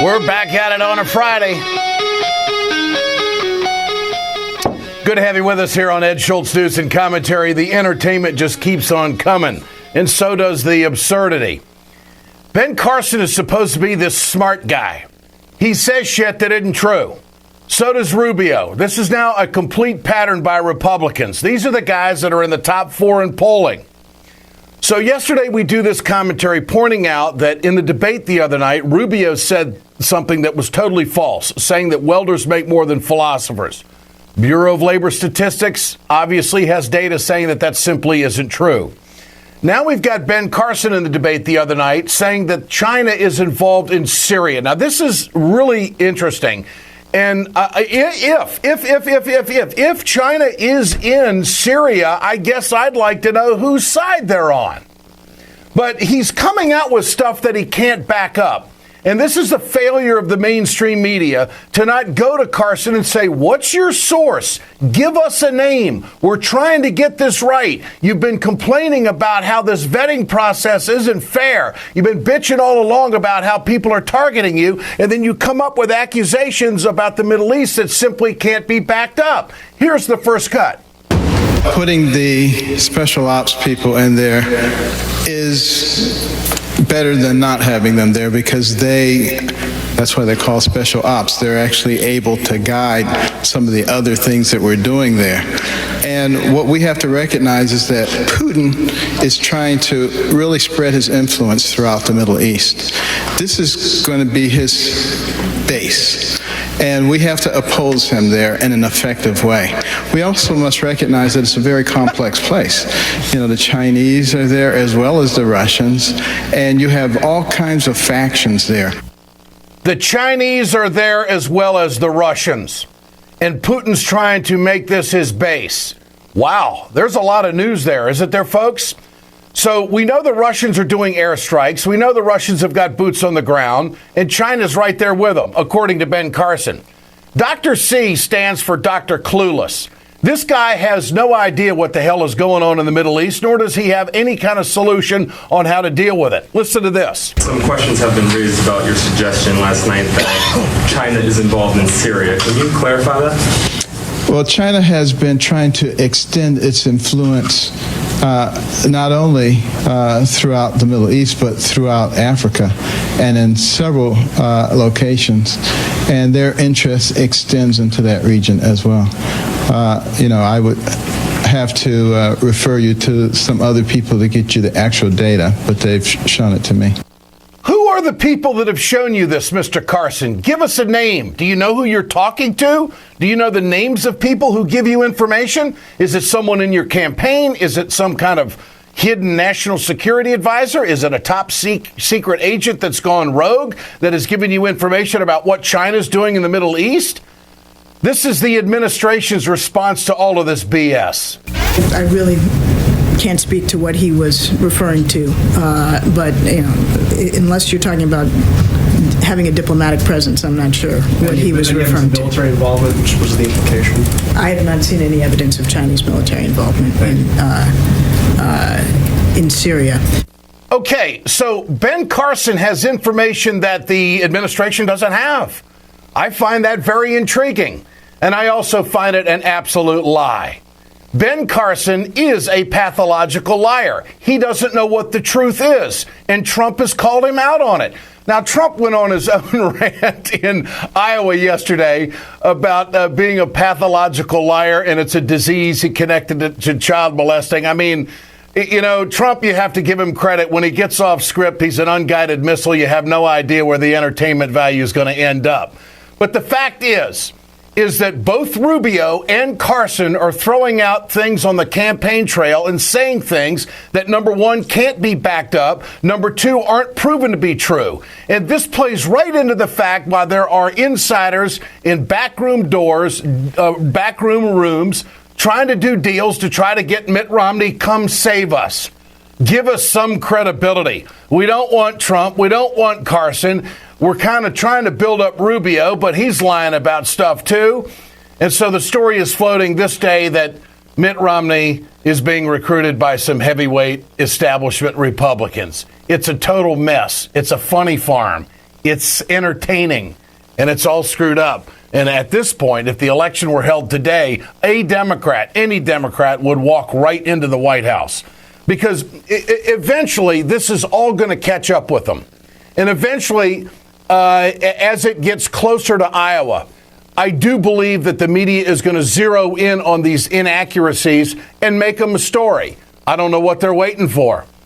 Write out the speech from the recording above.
We're back at it on a Friday. Good to have you with us here on Ed Schultz Gives Commentary. The entertainment just keeps on coming, and so does the absurdity. Ben Carson is supposed to be this smart guy. He says shit that isn't true. So does Rubio. This is now a complete pattern by Republicans. These are the guys that are in the top 4 in polling. So yesterday we do this commentary pointing out that in the debate the other night, Rubio said something that was totally false, saying that welders make more than philosophers. Bureau of Labor Statistics obviously has data saying that simply isn't true. Now we've got Ben Carson in the debate the other night saying that China is involved in Syria. Now this is really interesting. And if China is in Syria, I guess I'd like to know whose side they're on. But he's coming out with stuff that he can't back up. And this is the failure of the mainstream media to not go to Carson and say, what's your source? Give us a name. We're trying to get this right. You've been complaining about how this vetting process isn't fair. You've been bitching all along about how people are targeting you. And then you come up with accusations about the Middle East that simply can't be backed up. Here's the first cut. Putting the special ops people in there is better than not having them there because that's why they're called special ops. They're actually able to guide some of the other things that we're doing there. And what we have to recognize is that Putin is trying to really spread his influence throughout the Middle East. This is going to be his base. And we have to oppose him there in an effective way. We also must recognize that it's a very complex place. You know, the Chinese are there as well as the Russians, and you have all kinds of factions there. The Chinese are there as well as the Russians, and Putin's trying to make this his base. Wow, there's a lot of news there, isn't there, folks? So we know the Russians are doing airstrikes. We know the Russians have got boots on the ground, and China's right there with them, according to Ben Carson. Dr. C stands for Dr. Clueless. This guy has no idea what the hell is going on in the Middle East, nor does he have any kind of solution on how to deal with it. Listen to this. Some questions have been raised about your suggestion last night that China is involved in Syria. Can you clarify that? Well, China has been trying to extend its influence not only throughout the Middle East, but throughout Africa and in several locations. And their interest extends into that region as well. I would have to refer you to some other people to get you the actual data, but they've shown it to me. Who are the people that have shown you this, Mr. Carson? Give us a name. Do you know who you're talking to? Do you know the names of people who give you information? Is it someone in your campaign? Is it some kind of hidden national security advisor? Is it a top secret agent that's gone rogue that has given you information about what China's doing in the Middle East? This is the administration's response to all of this BS. I really can't speak to what he was referring to, but unless you're talking about having a diplomatic presence, I'm not sure what he was referring to. Military involvement, which was the implication. I have not seen any evidence of Chinese military involvement in Syria. Okay, so Ben Carson has information that the administration doesn't have. I find that very intriguing, and I also find it an absolute lie. Ben Carson is a pathological liar. He doesn't know what the truth is, and Trump has called him out on it. Now, Trump went on his own rant in Iowa yesterday about being a pathological liar, and it's a disease. He connected it to child molesting. I mean, Trump, you have to give him credit. When he gets off script, he's an unguided missile. You have no idea where the entertainment value is going to end up. But the fact is that both Rubio and Carson are throwing out things on the campaign trail and saying things that, number one, can't be backed up, number two, aren't proven to be true. And this plays right into the fact why there are insiders in backroom doors, backroom rooms, trying to do deals to try to get Mitt Romney, come save us. Give us some credibility. We don't want Trump. We don't want Carson. We're kind of trying to build up Rubio, but he's lying about stuff too. And so the story is floating this day that Mitt Romney is being recruited by some heavyweight establishment Republicans. It's a total mess. It's a funny farm. It's entertaining, and it's all screwed up. And at this point, if the election were held today, any Democrat would walk right into the White House. Because eventually, this is all going to catch up with them. And eventually, as it gets closer to Iowa, I do believe that the media is going to zero in on these inaccuracies and make them a story. I don't know what they're waiting for.